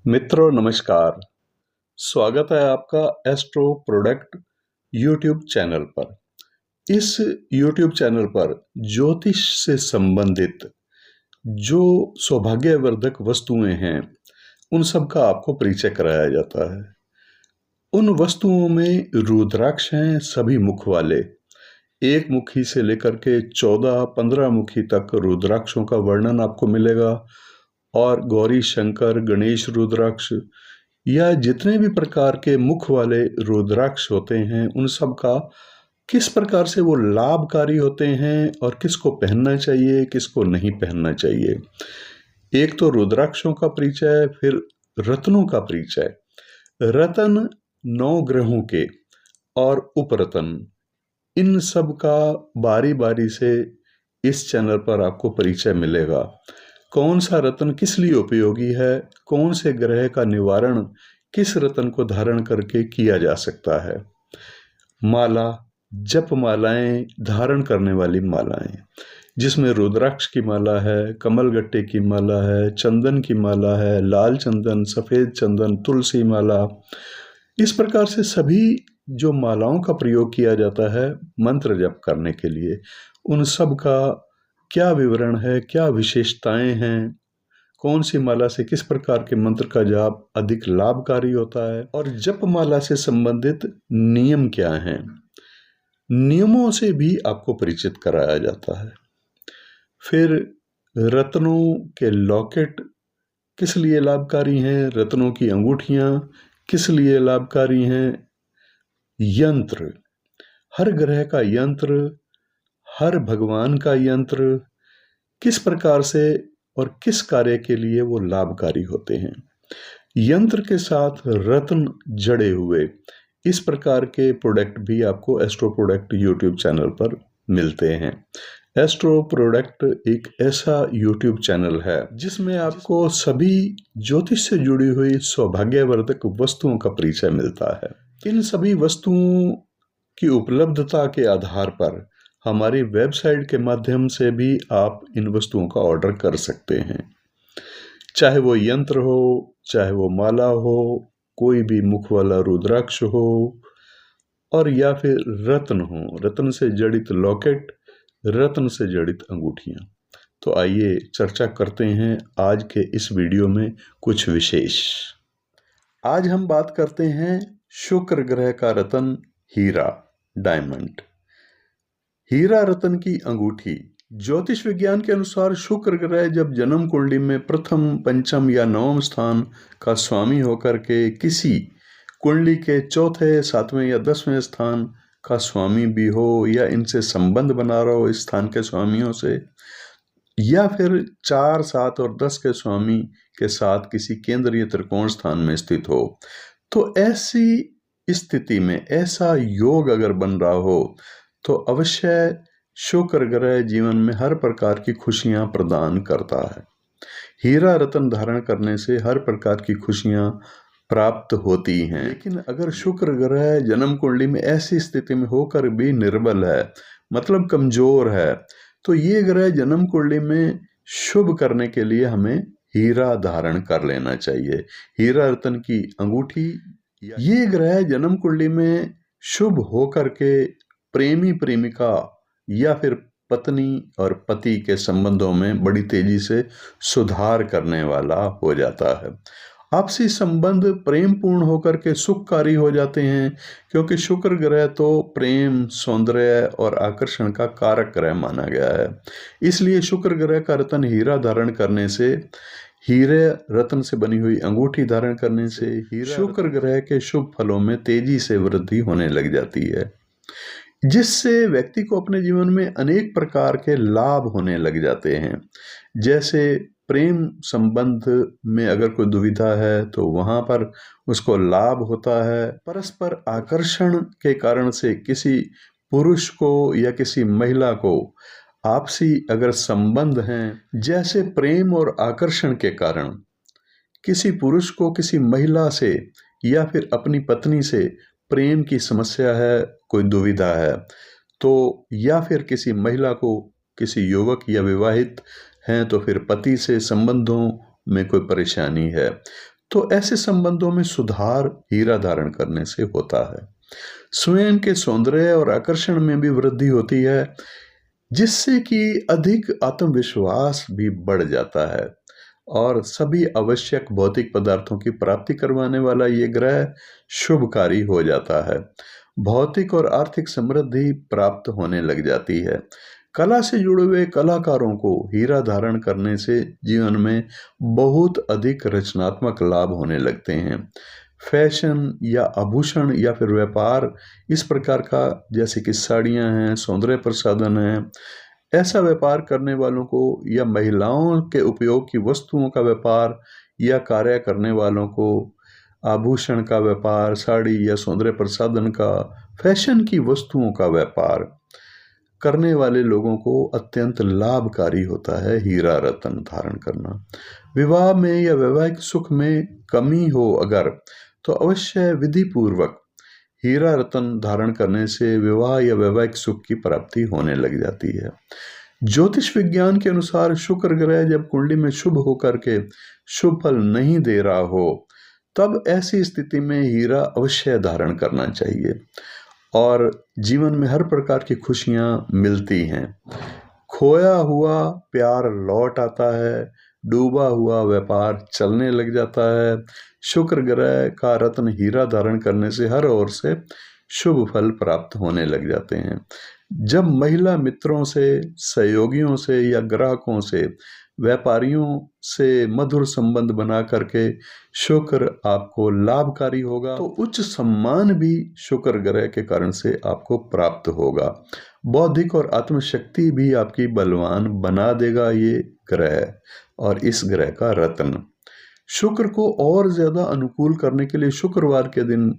मित्रों नमस्कार। स्वागत है आपका एस्ट्रो प्रोडक्ट यूट्यूब चैनल पर। इस यूट्यूब चैनल पर ज्योतिष से संबंधित जो सौभाग्यवर्धक वस्तुएं हैं उन सब का आपको परिचय कराया जाता है। उन वस्तुओं में रुद्राक्ष हैं सभी मुख वाले, एक मुखी से लेकर के 14-15 मुखी तक रुद्राक्षों का वर्णन आपको मिलेगा। और गौरी शंकर गणेश रुद्राक्ष या जितने भी प्रकार के मुख वाले रुद्राक्ष होते हैं उन सब का किस प्रकार से वो लाभकारी होते हैं और किसको पहनना चाहिए किसको नहीं पहनना चाहिए। एक तो रुद्राक्षों का परिचय, फिर रत्नों का परिचय। रतन 9 ग्रहों के और उपरतन, इन सब का बारी बारी से इस चैनल पर आपको परिचय मिलेगा। कौन सा रत्न किस लिए उपयोगी है, कौन से ग्रह का निवारण किस रत्न को धारण करके किया जा सकता है। माला, जप मालाएं, धारण करने वाली मालाएं जिसमें रुद्राक्ष की माला है, कमलगट्टे की माला है, चंदन की माला है, लाल चंदन, सफेद चंदन, तुलसी माला, इस प्रकार से सभी जो मालाओं का प्रयोग किया जाता है मंत्र जप करने के लिए, उन सब का क्या विवरण है, क्या विशेषताएं हैं, कौन सी माला से किस प्रकार के मंत्र का जाप अधिक लाभकारी होता है और जप माला से संबंधित नियम क्या हैं, नियमों से भी आपको परिचित कराया जाता है। फिर रत्नों के लॉकेट किस लिए लाभकारी हैं, रत्नों की अंगूठियां किस लिए लाभकारी हैं, यंत्र, हर ग्रह का यंत्र, हर भगवान का यंत्र किस प्रकार से और किस कार्य के लिए वो लाभकारी होते हैं। यंत्र के साथ रत्न जड़े हुए इस प्रकार के प्रोडक्ट भी आपको एस्ट्रो प्रोडक्ट यूट्यूब चैनल पर मिलते हैं। एस्ट्रो प्रोडक्ट एक ऐसा यूट्यूब चैनल है जिसमें आपको सभी ज्योतिष से जुड़ी हुई सौभाग्यवर्धक वस्तुओं का परिचय मिलता है। इन सभी वस्तुओं की उपलब्धता के आधार पर हमारी वेबसाइट के माध्यम से भी आप इन वस्तुओं का ऑर्डर कर सकते हैं। चाहे वो यंत्र हो, चाहे वो माला हो, कोई भी मुख वाला रुद्राक्ष हो और या फिर रत्न हो, रत्न से जड़ित लॉकेट, रत्न से जड़ित अंगूठियां। तो आइए चर्चा करते हैं आज के इस वीडियो में कुछ विशेष। आज हम बात करते हैं शुक्र ग्रह का रत्न हीरा, डायमंड। हीरा रत्न की अंगूठी। ज्योतिष विज्ञान के अनुसार शुक्र ग्रह जब जन्म कुंडली में प्रथम, पंचम या नवम स्थान का स्वामी होकर के किसी कुंडली के चौथे, 7वें या 10वें स्थान का स्वामी भी हो या इनसे संबंध बना रहा हो इस स्थान के स्वामियों से, या फिर 4, 7 और 10 के स्वामी के साथ किसी केंद्रीय त्रिकोण स्थान में स्थित हो, तो ऐसी स्थिति में ऐसा योग अगर बन रहा हो तो अवश्य शुक्र ग्रह जीवन में हर प्रकार की खुशियां प्रदान करता है। हीरा रत्न धारण करने से हर प्रकार की खुशियां प्राप्त होती हैं। लेकिन अगर शुक्र ग्रह जन्म कुंडली में ऐसी स्थिति में होकर भी निर्बल है, मतलब कमजोर है, तो ये ग्रह जन्म कुंडली में शुभ करने के लिए हमें हीरा धारण कर लेना चाहिए। हीरा रत्न की अंगूठी। ये ग्रह जन्म कुंडली में शुभ होकर के प्रेमी प्रेमिका या फिर पत्नी और पति के संबंधों में बड़ी तेजी से सुधार करने वाला हो जाता है। आपसी संबंध प्रेम पूर्ण होकर के सुखकारी हो जाते हैं, क्योंकि शुक्र ग्रह तो प्रेम, सौंदर्य और आकर्षण का कारक ग्रह माना गया है। इसलिए शुक्र ग्रह का रत्न हीरा धारण करने से, हीरे रत्न से बनी हुई अंगूठी धारण करने से शुक्र ग्रह के शुभ फलों में तेजी से वृद्धि होने लग जाती है, जिससे व्यक्ति को अपने जीवन में अनेक प्रकार के लाभ होने लग जाते हैं। जैसे प्रेम संबंध में अगर कोई दुविधा है तो वहां पर उसको लाभ होता है। परस्पर आकर्षण के कारण से किसी पुरुष को या किसी महिला को आपसी अगर संबंध हैं, जैसे प्रेम और आकर्षण के कारण किसी पुरुष को किसी महिला से या फिर अपनी पत्नी से प्रेम की समस्या है, कोई दुविधा है, तो या फिर किसी महिला को, किसी युवक या विवाहित हैं तो फिर पति से संबंधों में कोई परेशानी है, तो ऐसे संबंधों में सुधार हीरा धारण करने से होता है। स्वयं के सौंदर्य और आकर्षण में भी वृद्धि होती है, जिससे कि अधिक आत्मविश्वास भी बढ़ जाता है और सभी आवश्यक भौतिक पदार्थों की प्राप्ति करवाने वाला ये ग्रह शुभकारी हो जाता है। भौतिक और आर्थिक समृद्धि प्राप्त होने लग जाती है। कला से जुड़े हुए कलाकारों को हीरा धारण करने से जीवन में बहुत अधिक रचनात्मक लाभ होने लगते हैं। फैशन या आभूषण या फिर व्यापार इस प्रकार का, जैसे कि साड़ियाँ हैं, सौंदर्य प्रसाधन हैं, ऐसा व्यापार करने वालों को या महिलाओं के उपयोग की वस्तुओं का व्यापार या कार्य करने वालों को आभूषण का व्यापार, साड़ी या सौंदर्य प्रसाधन का, फैशन की वस्तुओं का व्यापार करने वाले लोगों को अत्यंत लाभकारी होता है हीरा रत्न धारण करना। विवाह में या वैवाहिक सुख में कमी हो अगर, तो अवश्य विधि पूर्वक हीरा रत्न धारण करने से विवाह या वैवाहिक सुख की प्राप्ति होने लग जाती है। ज्योतिष विज्ञान के अनुसार शुक्र ग्रह जब कुंडली में शुभ होकर के शुभ फल नहीं दे रहा हो, तब ऐसी स्थिति में हीरा अवश्य धारण करना चाहिए और जीवन में हर प्रकार की खुशियां मिलती हैं। खोया हुआ प्यार लौट आता है, डूबा हुआ व्यापार चलने लग जाता है। शुक्र ग्रह का रत्न हीरा धारण करने से हर ओर से शुभ फल प्राप्त होने लग जाते हैं। जब महिला मित्रों से, सहयोगियों से या ग्राहकों से, व्यापारियों से मधुर संबंध बना करके शुक्र आपको लाभकारी होगा, तो उच्च सम्मान भी शुक्र ग्रह के कारण से आपको प्राप्त होगा। बौद्धिक और आत्मशक्ति भी आपकी बलवान बना देगा ये ग्रह और इस ग्रह का रत्न। शुक्र को और ज्यादा अनुकूल करने के लिए शुक्रवार के दिन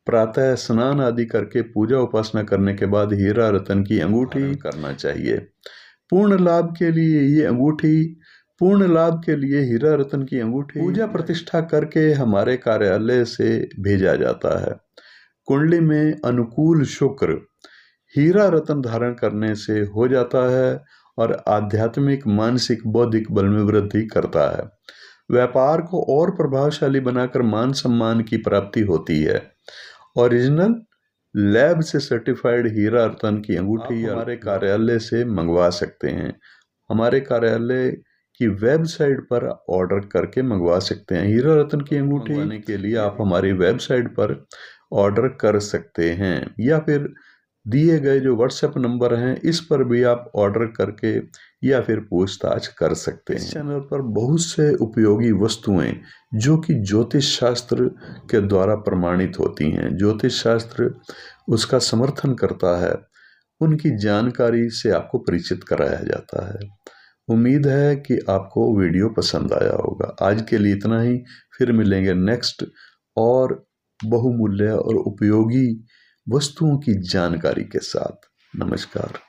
प्रातः स्नान आदि करके पूजा उपासना करने के बाद हीरा रत्न की अंगूठी करना चाहिए। पूर्ण लाभ के लिए हीरा रत्न की अंगूठी पूजा प्रतिष्ठा करके हमारे कार्यालय से भेजा जाता है। कुंडली में अनुकूल शुक्र हीरा रत्न धारण करने से हो जाता है और आध्यात्मिक, मानसिक, बौद्धिक बल में वृद्धि करता है। व्यापार को और प्रभावशाली बनाकर मान सम्मान की प्राप्ति होती है। ओरिजिनल लैब से सर्टिफाइड हीरा रत्न की अंगूठी हमारे कार्यालय से मंगवा सकते हैं। हमारे कार्यालय की वेबसाइट पर ऑर्डर करके मंगवा सकते हैं। हीरा रत्न की अंगूठी मंगवाने के लिए आप हमारी वेबसाइट पर ऑर्डर कर सकते हैं या फिर दिए गए जो व्हाट्सएप नंबर हैं इस पर भी आप ऑर्डर करके या फिर पूछताछ कर सकते हैं। इस चैनल पर बहुत से उपयोगी वस्तुएं जो कि ज्योतिष शास्त्र के द्वारा प्रमाणित होती हैं, ज्योतिष शास्त्र उसका समर्थन करता है, उनकी जानकारी से आपको परिचित कराया जाता है। उम्मीद है कि आपको वीडियो पसंद आया होगा। आज के लिए इतना ही, फिर मिलेंगे नेक्स्ट और बहुमूल्य और उपयोगी वस्तुओं की जानकारी के साथ। नमस्कार।